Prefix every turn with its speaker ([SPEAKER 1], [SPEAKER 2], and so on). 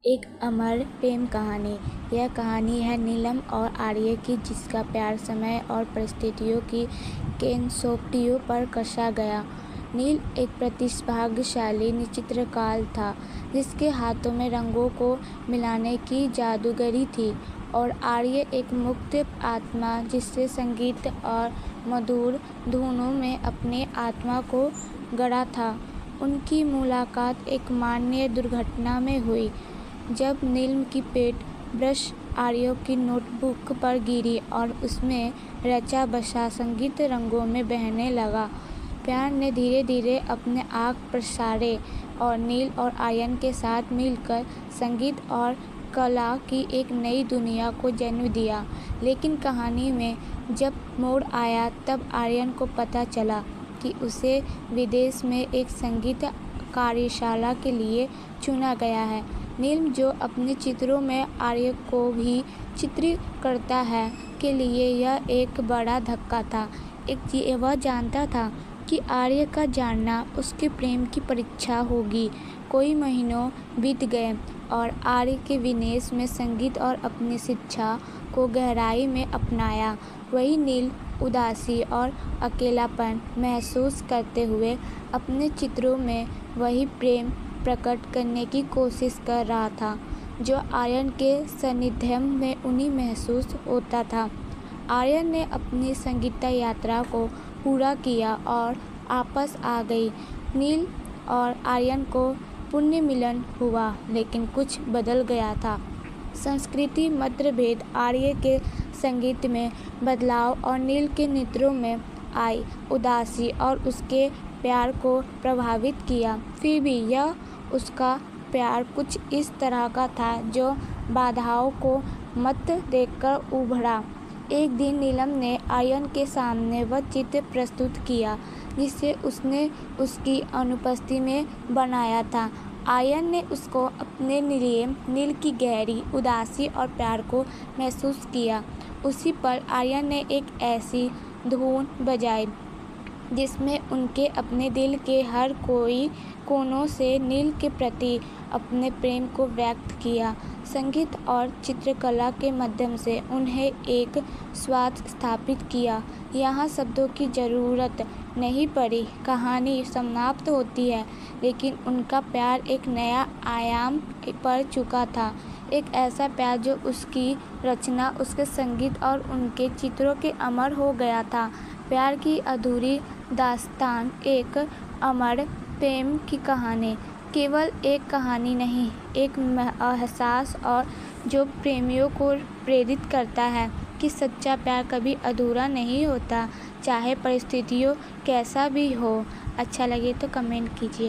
[SPEAKER 1] एक अमर प्रेम कहानी। यह कहानी है नीलम और आर्य की, जिसका प्यार समय और परिस्थितियों की केंसोपटियों पर कसा गया। नील एक प्रतिभाशाली चित्रकार था, जिसके हाथों में रंगों को मिलाने की जादूगरी थी, और आर्य एक मुक्त आत्मा, जिससे संगीत और मधुर धुनों में अपनी आत्मा को गढ़ा था। उनकी मुलाकात एक मानवीय दुर्घटना में हुई, जब नीलम की पेट ब्रश आर्य की नोटबुक पर गिरी और उसमें रचा बसा संगीत रंगों में बहने लगा। प्यार ने धीरे धीरे अपने आँख पसारे और नील और आर्यन के साथ मिलकर संगीत और कला की एक नई दुनिया को जन्म दिया। लेकिन कहानी में जब मोड़ आया, तब आर्यन को पता चला कि उसे विदेश में एक संगीत कार्यशाला के लिए चुना गया है। नीलम, जो अपने चित्रों में आर्य को भी चित्रित करता है, के लिए यह एक बड़ा धक्का था। वह जानता था कि आर्य का जानना उसके प्रेम की परीक्षा होगी। कई महीनों बीत गए और आर्य के विदेश में संगीत और अपनी शिक्षा को गहराई में अपनाया। वही नील उदासी और अकेलापन महसूस करते हुए अपने चित्रों में वही प्रेम प्रकट करने की कोशिश कर रहा था, जो आर्यन के सानिध्य में उन्हें महसूस होता था। आर्यन ने अपनी संगीत यात्रा को पूरा किया और आपस आ गई। नील और आर्यन को पुनर्मिलन हुआ, लेकिन कुछ बदल गया था। संस्कृति मतभेद, आर्य के संगीत में बदलाव और नील के नेत्रों में आई उदासी और उसके प्यार को प्रभावित किया। फिर भी यह उसका प्यार कुछ इस तरह का था जो बाधाओं को मत देकर उभरा। एक दिन नीलम ने आर्यन के सामने वह चित्र प्रस्तुत किया, जिसे उसने उसकी अनुपस्थिति में बनाया था। आर्यन ने उसको अपने लिए नील की गहरी उदासी और प्यार को महसूस किया। उसी पर आर्यन ने एक ऐसी धुन बजाई जिसमें उनके अपने दिल के हर कोई कोनों से नील के प्रति अपने प्रेम को व्यक्त किया। संगीत और चित्रकला के माध्यम से उन्हें एक स्वाद स्थापित किया। यहाँ शब्दों की जरूरत नहीं पड़ी। कहानी समाप्त होती है, लेकिन उनका प्यार एक नया आयाम पर चुका था। एक ऐसा प्यार जो उसकी रचना, उसके संगीत और उनके चित्रों के अमर हो गया था। प्यार की अधूरी दास्तान, एक अमर प्रेम की कहानी, केवल एक कहानी नहीं, एक एहसास और जो प्रेमियों को प्रेरित करता है कि सच्चा प्यार कभी अधूरा नहीं होता, चाहे परिस्थितियों कैसा भी हो। अच्छा लगे तो कमेंट कीजिए।